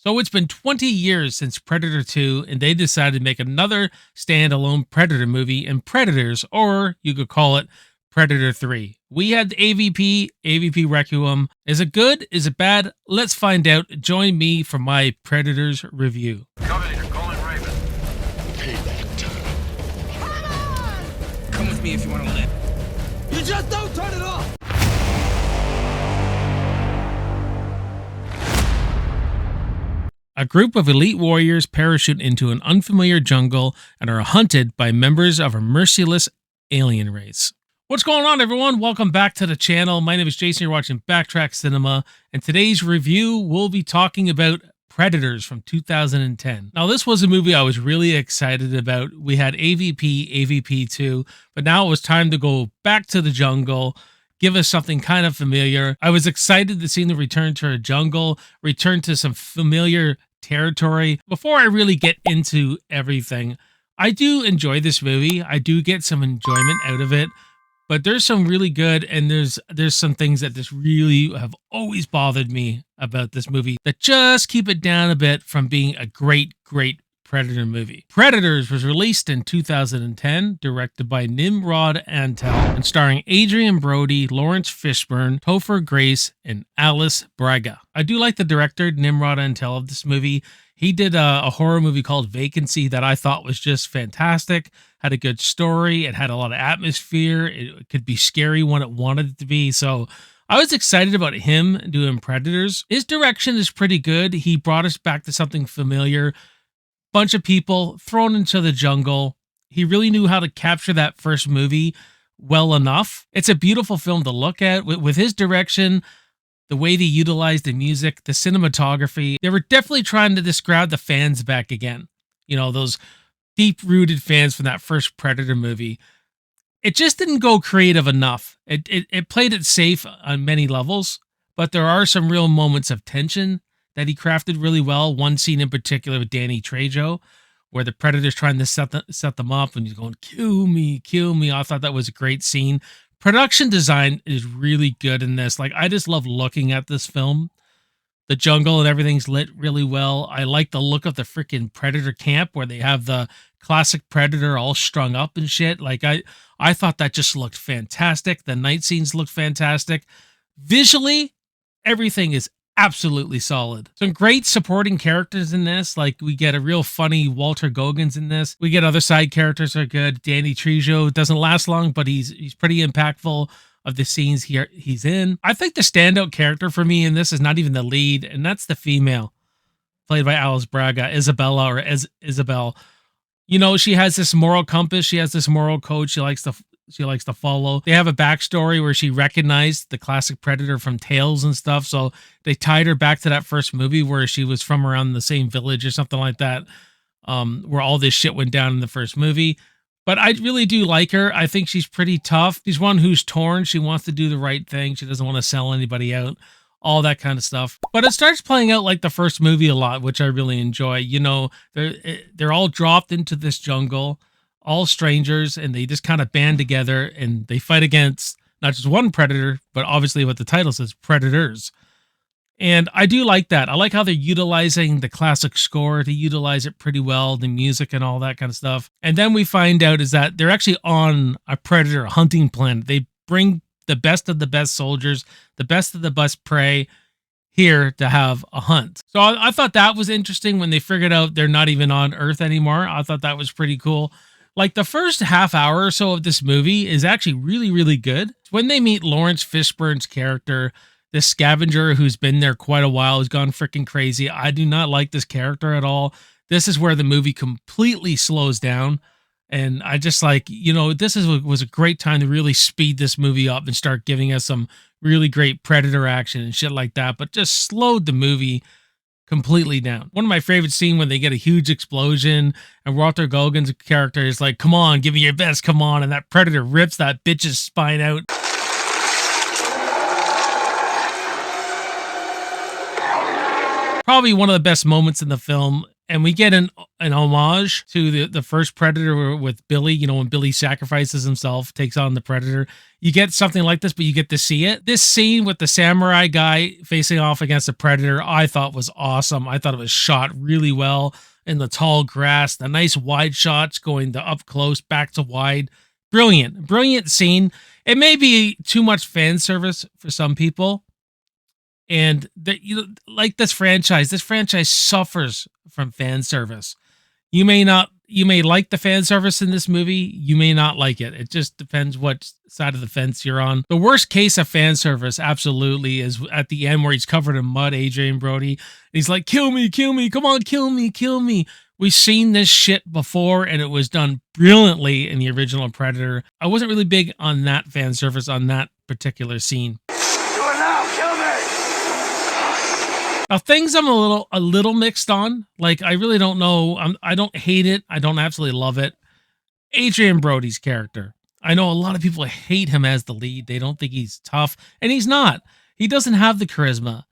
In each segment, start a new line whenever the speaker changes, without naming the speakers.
So it's been 20 years since Predator 2, and they decided to make another standalone Predator movie in Predators, or you could call it Predator 3. We had AVP Requiem. Is it good? Is it bad? Let's find out. Join me for my Predators review.
Covenant, you're calling Raven.
Payback time.
Come on!
Come with me if you want to live.
You just don't turn it off!
A group of elite warriors parachute into an unfamiliar jungle and are hunted by members of a merciless alien race. What's going on, everyone? Welcome back to the channel. My name is Jason. You're watching Backtrack Cinema, and today's review we'll be talking about Predators from 2010. Now, this was a movie I was really excited about. We had AVP 2, but now it was time to go back to the jungle, give us something kind of familiar. I was excited to see the return to a jungle, return to some familiar territory. Before I really get into everything, I do enjoy this movie. I do get some enjoyment out of it, but there's some really good, and there's some things that just really have always bothered me about this movie that just keep it down a bit from being a great Predator movie. Predators was released in 2010, directed by Nimrod Antal, and starring Adrian, Brody, Laurence, Fishburne, Topher, Grace, and Alice Braga. I do like the director, Nimrod Antal, of this movie. He did a horror movie called Vacancy that I thought was just fantastic. Had a good story. It had a lot of atmosphere. It could be scary when it wanted it to be. So I was excited about him doing Predators. His direction is pretty good. He brought us back to something familiar. Bunch of people thrown into the jungle. He really knew how to capture that first movie well enough. It's a beautiful film to look at. With his direction, the way they utilized the music, the cinematography, they were definitely trying to just grab the fans back again. You know, those deep-rooted fans from that first Predator movie. It just didn't go creative enough. It played it safe on many levels, but there are some real moments of tension that he crafted really well. One scene in particular with Danny Trejo, where the Predator's trying to set them up, and he's going, kill me, kill me. I thought that was a great scene. Production design is really good in this. Like, I just love looking at this film. The jungle and everything's lit really well. I like the look of the freaking Predator camp where they have the classic Predator all strung up and shit. Like, I thought that just looked fantastic. The night scenes looked fantastic. Visually, everything is absolutely solid. Some great supporting characters in this. Like, we get a real funny Walter Goggins in this. We get other side characters that are good. Danny Trejo doesn't last long, but he's pretty impactful of the scenes he's in. I think the standout character for me in this is not even the lead, and that's the female, played by Alice Braga, Isabella, or Isabel. You know, she has this moral compass. She has this moral code she likes to follow. They have a backstory where she recognized the classic Predator from Tales and stuff. So they tied her back to that first movie where she was from around the same village or something like that, where all this shit went down in the first movie. But I really do like her. I think she's pretty tough. She's one who's torn. She wants to do the right thing. She doesn't want to sell anybody out, all that kind of stuff. But it starts playing out like the first movie a lot, which I really enjoy. You know, they're all dropped into this jungle, all strangers, and they just kind of band together and they fight against not just one Predator, but obviously what the title says, Predators. And I do like that. I like how they're utilizing the classic score to utilize it pretty well, the music and all that kind of stuff. And then we find out is that they're actually on a Predator hunting planet. They bring the best of the best soldiers, the best of the best prey here to have a hunt. So I thought that was interesting when they figured out they're not even on Earth anymore. I thought that was pretty cool. Like, the first half hour or so of this movie is actually really good. It's when they meet Laurence Fishburne's character, this scavenger who's been there quite a while, who's gone freaking crazy. I do not like this character at all. This is where the movie completely slows down. And I just like, you know, was a great time to really speed this movie up and start giving us some really great Predator action and shit like that, but just slowed the movie completely down. One of my favorite scenes when they get a huge explosion and Walter Goggins' character is like, come on, give me your best, come on. And that Predator rips that bitch's spine out. Probably one of the best moments in the film. And we get an homage to the first Predator with Billy, you know, when Billy sacrifices himself, takes on the Predator. You get something like this, but you get to see it. This scene with the samurai guy facing off against the Predator, I thought was awesome. I thought it was shot really well in the tall grass, the nice wide shots going to up close, back to wide. Brilliant, brilliant scene. It may be too much fan service for some people. And like this franchise suffers from fan service. You may like the fan service in this movie. You may not like it. It just depends what side of the fence you're on. The worst case of fan service absolutely is at the end where he's covered in mud, Adrian Brody. He's like, kill me, come on, kill me. We've seen this shit before, and it was done brilliantly in the original Predator. I wasn't really big on that fan service on that particular scene. Now, things I'm a little mixed on. Like, I really don't know. I don't hate it. I don't absolutely love it. Adrian Brody's character. I know a lot of people hate him as the lead. They don't think he's tough, and he's not. He doesn't have the charisma.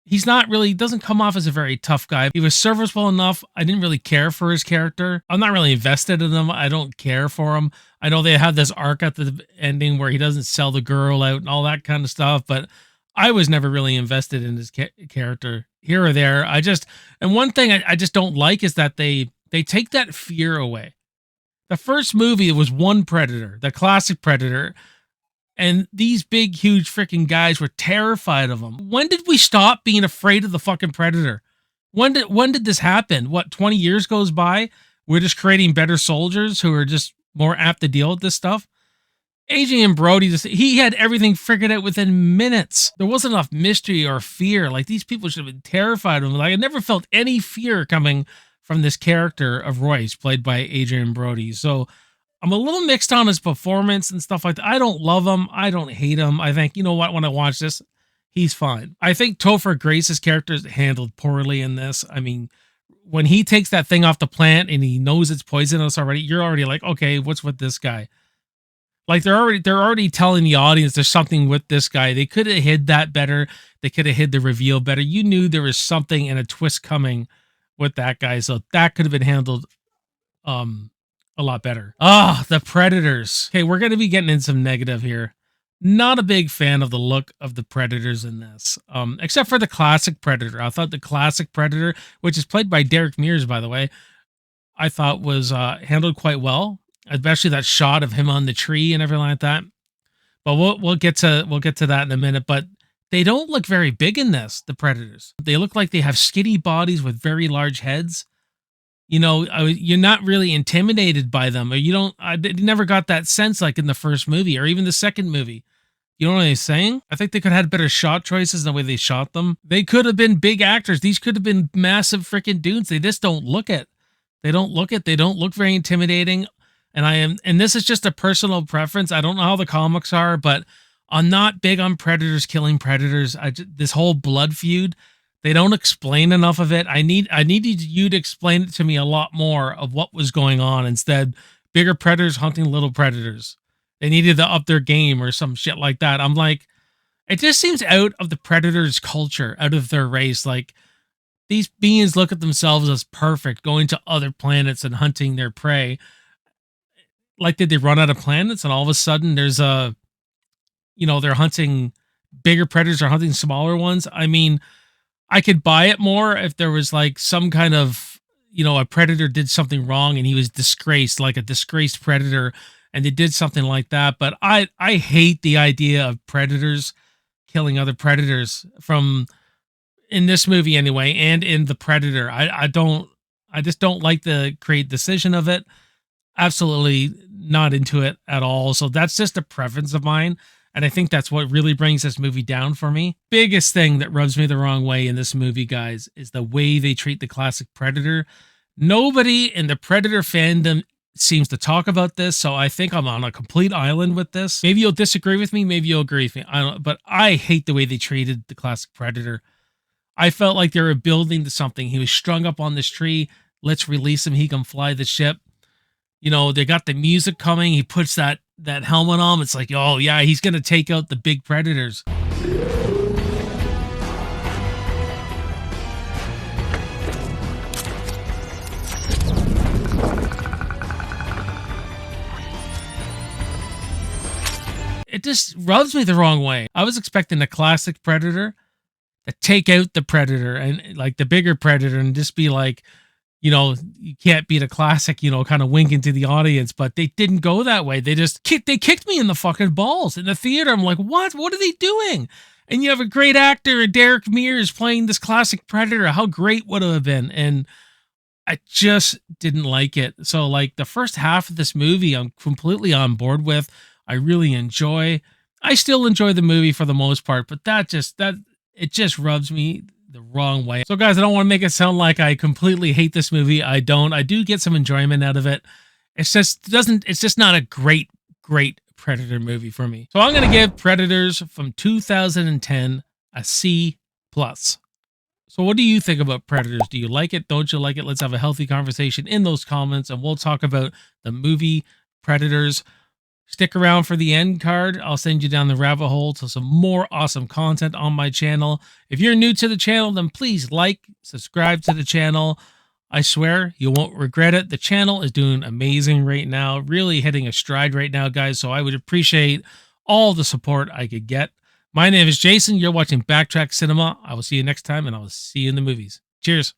He's not really, he doesn't come off as a very tough guy. He was serviceable enough. I didn't really care for his character. I'm not really invested in him. I don't care for him. I know they have this arc at the ending where he doesn't sell the girl out and all that kind of stuff, but I was never really invested in his character here or there. And one thing I just don't like is that they take that fear away. The first movie, it was one Predator, the classic Predator, and these big, huge freaking guys were terrified of him. When did we stop being afraid of the fucking Predator? When did this happen? 20 years goes by? We're just creating better soldiers who are just more apt to deal with this stuff? Adrian Brody, he had everything figured out within minutes. There wasn't enough mystery or fear. Like, these people should have been terrified of him. Like, I never felt any fear coming from this character of Royce, played by Adrian Brody. So I'm a little mixed on his performance and stuff like that. I don't love him. I don't hate him. I think, you know what, when I watch this, he's fine. I think Topher Grace's character is handled poorly in this. I mean, when he takes that thing off the plant and he knows it's poisonous already, you're already like, okay, what's with this guy? Like, they're already telling the audience there's something with this guy. They could have hid that better. They could have hid the reveal better. You knew there was something and a twist coming with that guy, so that could have been handled a lot better. The Predators. Okay, we're going to be getting in some negative here. Not a big fan of the look of the Predators in this, except for the classic Predator. I thought the classic Predator, which is played by Derek Mears, by the way, I thought was handled quite well. Especially that shot of him on the tree and everything like that. But we'll get to that in a minute. But they don't look very big in this, the Predators. They look like they have skinny bodies with very large heads. You know, you're not really intimidated by them, or you don't. I never got that sense like in the first movie or even the second movie. You know what I'm saying? I think they could have had better shot choices in the way they shot them. They could have been big actors. These could have been massive freaking dudes. They just don't look it. They don't look very intimidating. And this is just a personal preference. I don't know how the comics are, but I'm not big on Predators killing Predators. This whole blood feud, they don't explain enough of it. I needed you to explain it to me a lot more of what was going on. Instead, bigger Predators hunting little Predators. They needed to up their game or some shit like that. I'm like, it just seems out of the Predators' culture, out of their race. Like, these beings look at themselves as perfect, going to other planets and hunting their prey. Like, did they run out of planets and all of a sudden there's they're hunting bigger predators or hunting smaller ones? I mean, I could buy it more if there was like some kind of, a predator did something wrong and he was disgraced, like a disgraced predator, and they did something like that. But I hate the idea of predators killing other predators in this movie anyway, and in The Predator. I just don't like the create decision of it. Absolutely not into it at all. So that's just a preference of mine. And I think that's what really brings this movie down for me. Biggest thing that rubs me the wrong way in this movie, guys, is the way they treat the classic Predator. Nobody in the Predator fandom seems to talk about this, so I think I'm on a complete island with this. Maybe you'll disagree with me, maybe you'll agree with me. I don't, but I hate the way they treated the classic Predator. I felt like they were building to something. He was strung up on this tree. Let's release him. He can fly the ship. They got the music coming. He puts that helmet on. It's like, oh yeah, he's going to take out the big predators. just rubs me the wrong way. I was expecting a classic Predator to take out the Predator and like the bigger Predator and just be like, you know, you can't beat a classic, you know, kind of winking to the audience, but they didn't go that way. They kicked me in the fucking balls in the theater. I'm like, what are they doing? And you have a great actor, Derek Mears, playing this classic Predator. How great would it have been? And I just didn't like it. So like the first half of this movie, I'm completely on board with. I really enjoy. I still enjoy the movie for the most part, but it just rubs me the wrong way. So guys, I don't want to make it sound like I completely hate this movie. I don't. I do get some enjoyment out of it. It's just not a great Predator movie for me. So I'm going to give Predators from 2010 a C+. So what do you think about Predators? Do you like it? Don't you like it? Let's have a healthy conversation in those comments, and we'll talk about the movie Predators. Stick around for the end card. I'll send you down the rabbit hole to some more awesome content on my channel. If you're new to the channel, then please like, subscribe to the channel. I swear you won't regret it. The channel is doing amazing right now, really hitting a stride right now, guys. So I would appreciate all the support I could get. My name is Jason. You're watching Backtrack Cinema. I will see you next time, and I will see you in the movies. Cheers.